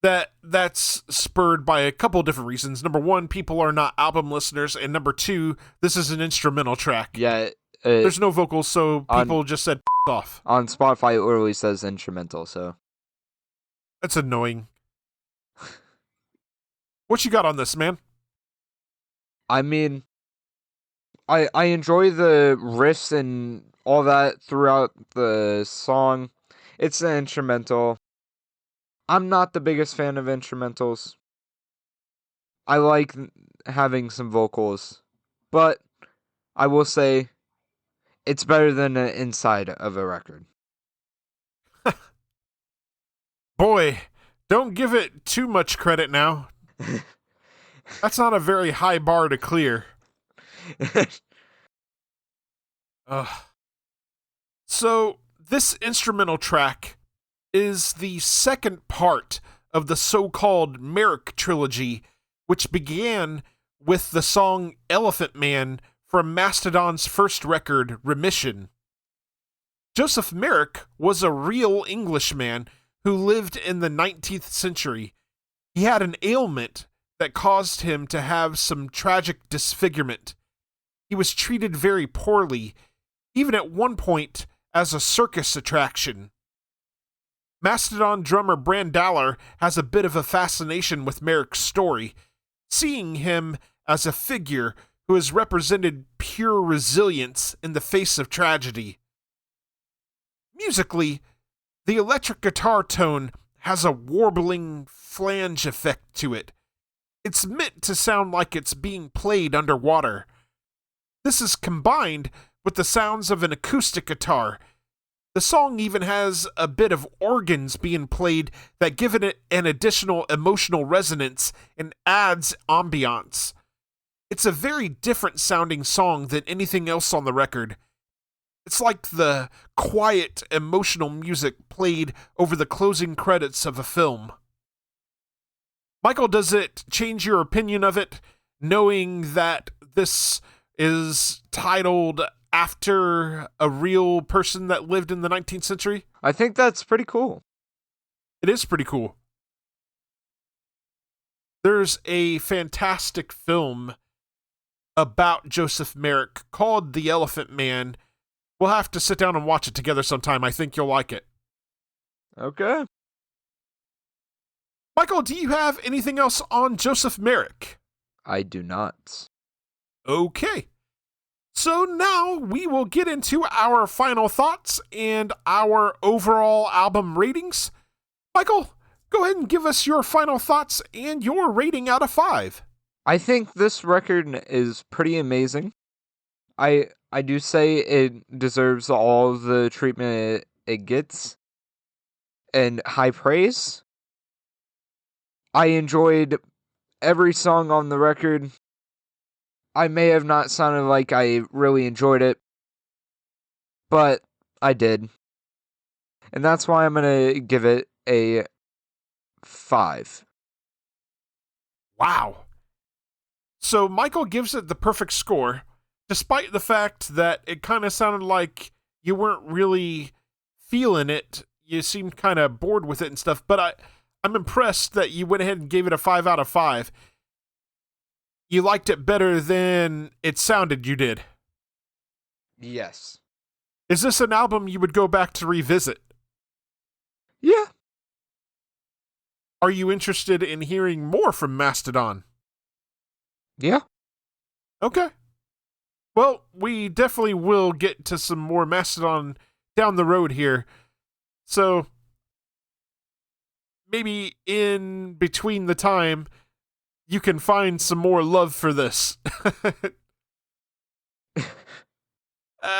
that that's spurred by a couple different reasons. Number one, people are not album listeners, and number two, this is an instrumental track. Yeah. There's no vocals, so people just said off. On Spotify, it literally says instrumental, so. That's annoying. What you got on this, man? I mean, I enjoy the riffs and all that throughout the song. It's an instrumental. I'm not the biggest fan of instrumentals. I like having some vocals, but I will say it's better than an inside of a record. Boy, don't give it too much credit now. That's not a very high bar to clear. So, this instrumental track is the second part of the so-called Merrick trilogy, which began with the song Elephant Man from Mastodon's first record, Remission. Joseph Merrick was a real Englishman who lived in the 19th century. He had an ailment that caused him to have some tragic disfigurement. He was treated very poorly, even at one point as a circus attraction. Mastodon drummer Brann Dailor has a bit of a fascination with Merrick's story, seeing him as a figure who has represented pure resilience in the face of tragedy. Musically, the electric guitar tone has a warbling flange effect to it. It's meant to sound like it's being played underwater. This is combined with the sounds of an acoustic guitar. The song even has a bit of organs being played that give it an additional emotional resonance and adds ambiance. It's a very different sounding song than anything else on the record. It's like the quiet, emotional music played over the closing credits of a film. Michael, does it change your opinion of it, knowing that this is titled after a real person that lived in the 19th century? I think that's pretty cool. It is pretty cool. There's a fantastic film about Joseph Merrick called The Elephant Man. We'll have to sit down and watch it together sometime. I think you'll like it. Okay. Michael, do you have anything else on Joseph Merrick? I do not. Okay. So now we will get into our final thoughts and our overall album ratings. Michael, go ahead and give us your final thoughts and your rating out of 5. I think this record is pretty amazing. I do say it deserves all the treatment it gets and high praise. I enjoyed every song on the record. I may have not sounded like I really enjoyed it, but I did. And that's why I'm going to give it a 5. Wow. So Michael gives it the perfect score, despite the fact that it kind of sounded like you weren't really feeling it. You seemed kind of bored with it and stuff, but I'm impressed that you went ahead and gave it a 5 out of 5. You liked it better than it sounded you did. Yes. Is this an album you would go back to revisit? Yeah. Are you interested in hearing more from Mastodon? Yeah. Okay. Well, we definitely will get to some more Mastodon down the road here. So maybe in between the time, you can find some more love for this.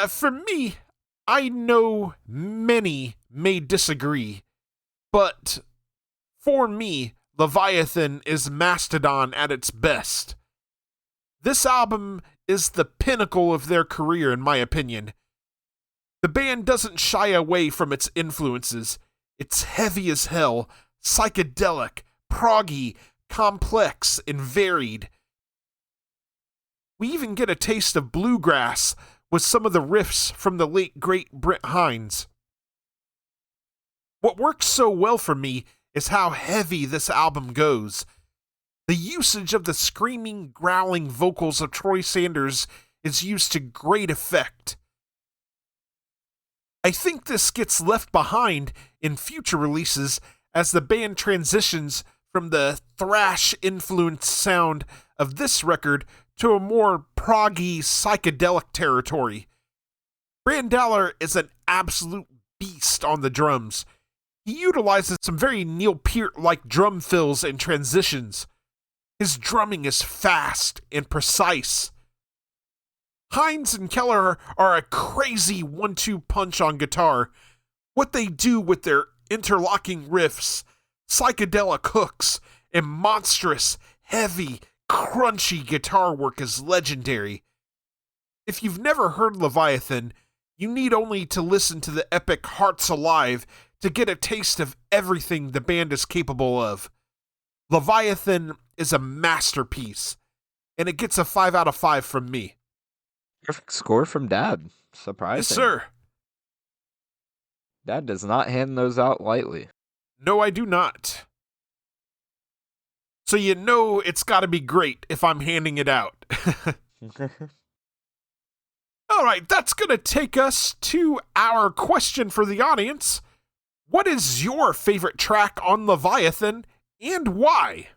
For me, I know many may disagree, but for me, Leviathan is Mastodon at its best. This album is the pinnacle of their career, in my opinion. The band doesn't shy away from its influences. It's heavy as hell, psychedelic, proggy, complex, and varied. We even get a taste of bluegrass with some of the riffs from the late great Brent Hinds. What works so well for me is how heavy this album goes. The usage of the screaming, growling vocals of Troy Sanders is used to great effect. I think this gets left behind in future releases as the band transitions from the thrash-influenced sound of this record to a more proggy, psychedelic territory. Brann Dailor is an absolute beast on the drums. He utilizes some very Neil Peart-like drum fills and transitions. His drumming is fast and precise. Hinds and Kelliher are a crazy 1-2 punch on guitar. What they do with their interlocking riffs, psychedelic hooks, and monstrous, heavy, crunchy guitar work is legendary. If you've never heard Leviathan, you need only to listen to the epic Hearts Alive to get a taste of everything the band is capable of. Leviathan is a masterpiece, and it gets a 5 out of 5 from me. Perfect score from Dad. Surprising. Yes, sir. Dad does not hand those out lightly. No, I do not. So you know it's got to be great if I'm handing it out. All right, that's going to take us to our question for the audience. What is your favorite track on Leviathan, and why?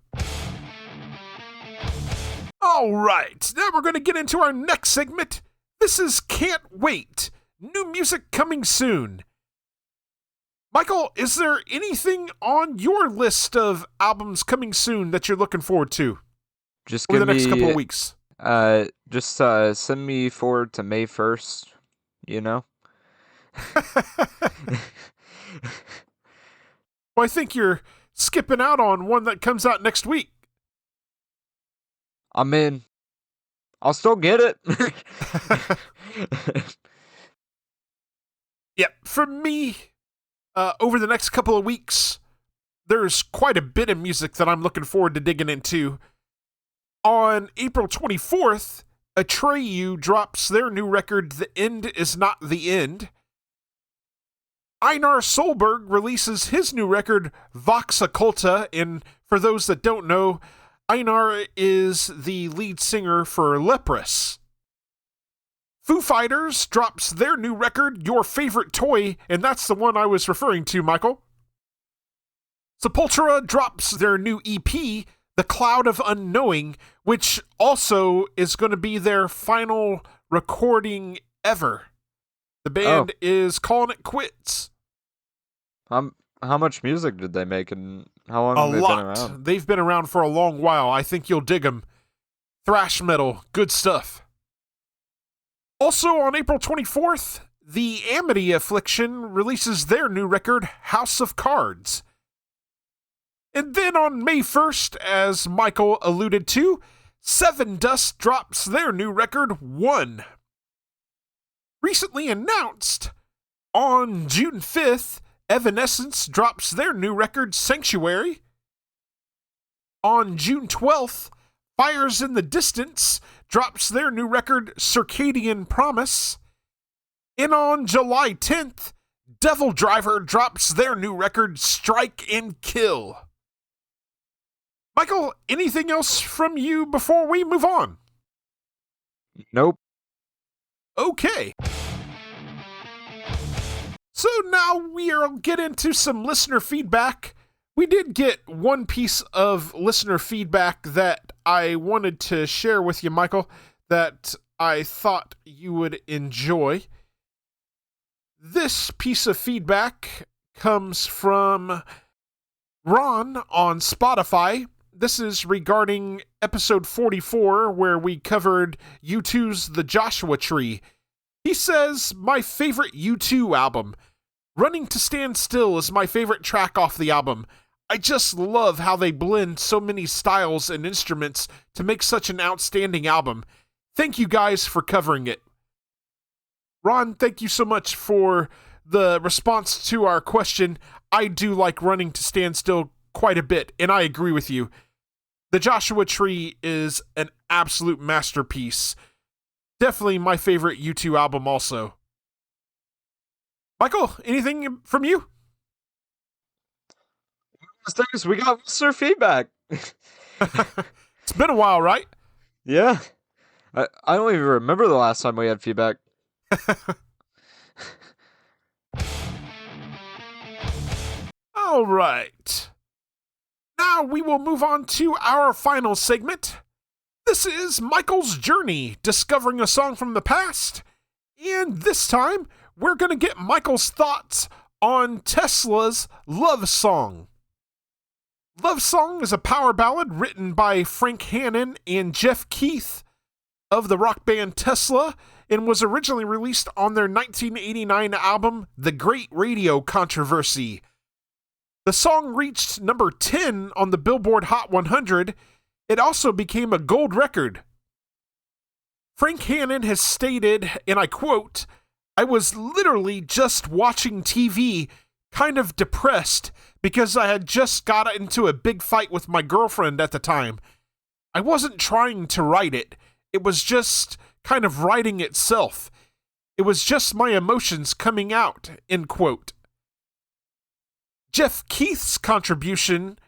All right, now we're going to get into our next segment. This is Can't Wait. New music coming soon. Michael, is there anything on your list of albums coming soon that you're looking forward to Just over give the next me, couple of weeks? Just send me forward to May 1st, you know? Well, I think you're skipping out on one that comes out next week. I'm in. I'll still get it. Yep, for me, over the next couple of weeks, there's quite a bit of music that I'm looking forward to digging into. On April 24th, Atreyu drops their new record, The End Is Not the End. Einar Solberg releases his new record, Vox Occulta, and for those that don't know, Einar is the lead singer for Leprous. Foo Fighters drops their new record, Your Favorite Toy, and that's the one I was referring to, Michael. Sepultura drops their new EP, The Cloud of Unknowing, which also is going to be their final recording ever. The band is calling it quits. How much music did they make, and how long have they been around? They've been around for a long while. I think you'll dig them. Thrash metal, good stuff. Also on April 24th, the Amity Affliction releases their new record, House of Cards. And then on May 1st, as Michael alluded to, Seven Dust drops their new record, One. Recently announced, on June 5th, Evanescence drops their new record, Sanctuary. On June 12th, Fires in the Distance drops their new record, Circadian Promise. And on July 10th, Devil Driver drops their new record, Strike and Kill. Michael, anything else from you before we move on? Nope. Okay. So now we'll get into some listener feedback. We did get one piece of listener feedback that I wanted to share with you, Michael, that I thought you would enjoy. This piece of feedback comes from Ron on Spotify. This is regarding episode 44, where we covered U2's The Joshua Tree. He says, my favorite U2 album. Running to Stand Still is my favorite track off the album. I just love how they blend so many styles and instruments to make such an outstanding album. Thank you guys for covering it. Ron, thank you so much for the response to our question. I do like Running to Stand Still quite a bit, and I agree with you. The Joshua Tree is an absolute masterpiece. Definitely my favorite U2 album also. Michael, anything from you? Thanks, we got listener feedback. It's been a while, right? Yeah. I don't even remember the last time we had feedback. All right. Now we will move on to our final segment. This is Michael's journey, discovering a song from the past. And this time, we're going to get Michael's thoughts on Tesla's Love Song. Love Song is a power ballad written by Frank Hannon and Jeff Keith of the rock band Tesla, and was originally released on their 1989 album, The Great Radio Controversy. The song reached number 10 on the Billboard Hot 100. It also became a gold record. Frank Hannon has stated, and I quote, I was literally just watching TV, kind of depressed, because I had just got into a big fight with my girlfriend at the time. I wasn't trying to write it. It was just kind of writing itself. It was just my emotions coming out, end quote. Jeff Keith's contribution,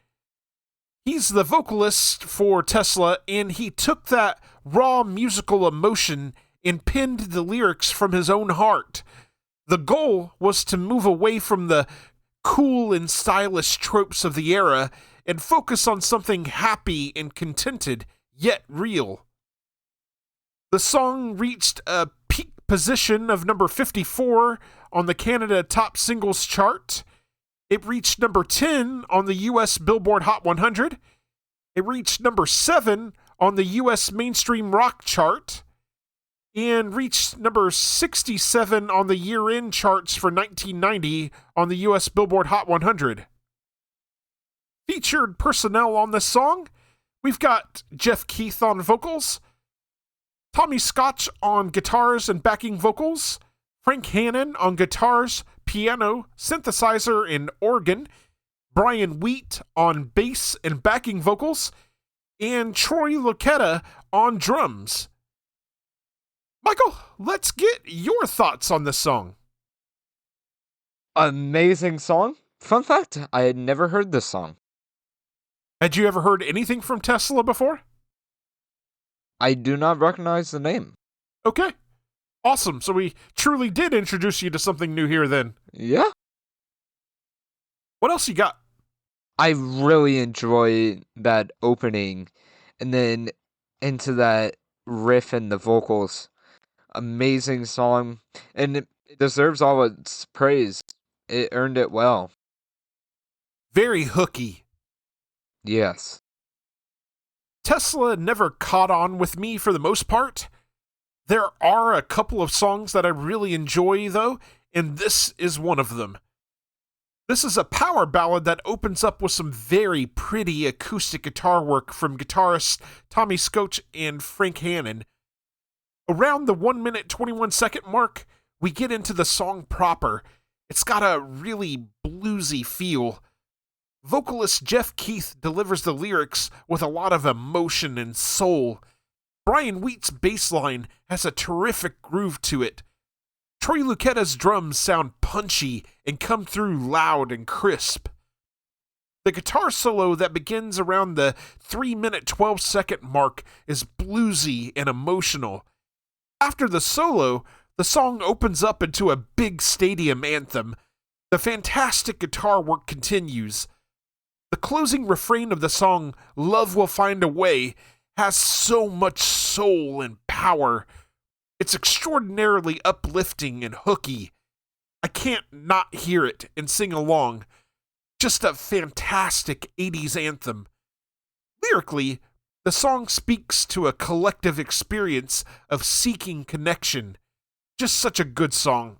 he's the vocalist for Tesla, and he took that raw musical emotion and penned the lyrics from his own heart. The goal was to move away from the cool and stylish tropes of the era and focus on something happy and contented, yet real. The song reached a peak position of number 54 on the Canada Top Singles chart. It reached number 10 on the US Billboard Hot 100. It reached number 7 on the US Mainstream Rock chart, and reached number 67 on the year-end charts for 1990 on the US Billboard Hot 100. Featured personnel on this song, we've got Jeff Keith on vocals, Tommy Scotch on guitars and backing vocals, Frank Hannon on guitars, piano, synthesizer, and organ, Brian Wheat on bass and backing vocals, and Troy Lucetta on drums. Michael, let's get your thoughts on this song. Amazing song. Fun fact, I had never heard this song. Had you ever heard anything from Tesla before? I do not recognize the name. Okay. Awesome. So we truly did introduce you to something new here then. Yeah. What else you got? I really enjoy that opening and then into that riff and the vocals. Amazing song, and it deserves all its praise. It earned it well. Very hooky. Yes. Tesla never caught on with me for the most part. There are a couple of songs that I really enjoy, though, and this is one of them. This is a power ballad that opens up with some very pretty acoustic guitar work from guitarists Tommy Scotch and Frank Hannon. Around the 1 minute 21 second mark, we get into the song proper. It's got a really bluesy feel. Vocalist Jeff Keith delivers the lyrics with a lot of emotion and soul. Brian Wheat's bass line has a terrific groove to it. Troy Lucetta's drums sound punchy and come through loud and crisp. The guitar solo that begins around the 3 minute 12 second mark is bluesy and emotional. After the solo, the song opens up into a big stadium anthem. The fantastic guitar work continues. The closing refrain of the song, "Love Will Find a Way," has so much soul and power. It's extraordinarily uplifting and hooky. I can't not hear it and sing along. Just a fantastic 80s anthem. Lyrically, the song speaks to a collective experience of seeking connection. Just such a good song.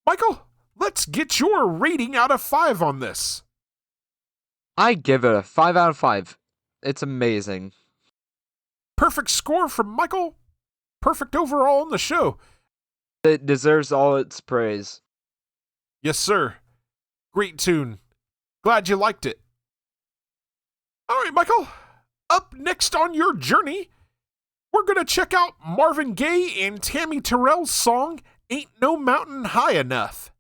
Michael, let's get your rating out of 5 on this. I give it a 5 out of 5. It's amazing. Perfect score from Michael. Perfect overall on the show. It deserves all its praise. Yes, sir. Great tune. Glad you liked it. All right, Michael. Up next on your journey, we're going to check out Marvin Gaye and Tammy Terrell's song, "Ain't No Mountain High Enough."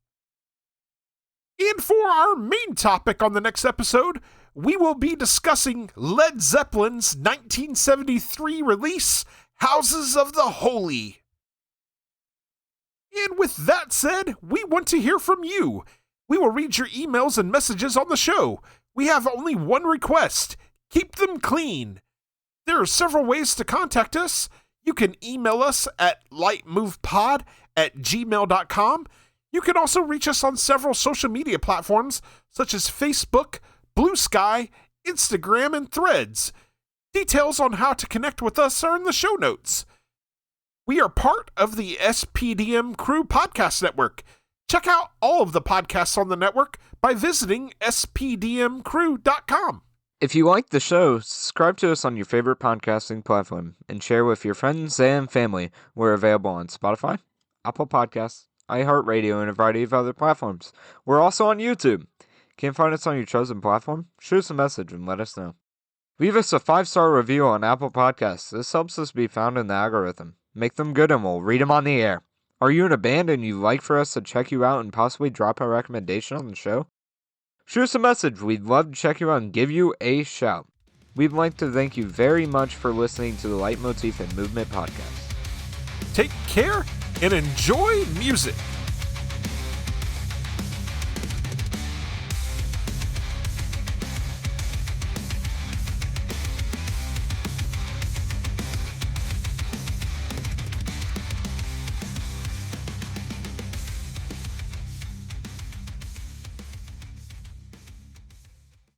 And for our main topic on the next episode, we will be discussing Led Zeppelin's 1973 release, Houses of the Holy. And with that said, we want to hear from you. We will read your emails and messages on the show. We have only one request. Keep them clean. There are several ways to contact us. You can email us at lightmovepod@gmail.com. You can also reach us on several social media platforms such as Facebook, Blue Sky, Instagram, and Threads. Details on how to connect with us are in the show notes. We are part of the SPDM Crew Podcast Network. Check out all of the podcasts on the network by visiting spdmcrew.com. If you like the show, subscribe to us on your favorite podcasting platform and share with your friends and family. We're available on Spotify, Apple Podcasts, iHeartRadio, and a variety of other platforms. We're also on YouTube. Can't find us on your chosen platform? Shoot us a message and let us know. Leave us a 5-star review on Apple Podcasts. This helps us be found in the algorithm. Make them good and we'll read them on the air. Are you in a band and you'd like for us to check you out and possibly drop a recommendation on the show? Shoot us a message. We'd love to check you out and give you a shout. We'd like to thank you very much for listening to the Leitmotif and Movement podcast. Take care and enjoy music.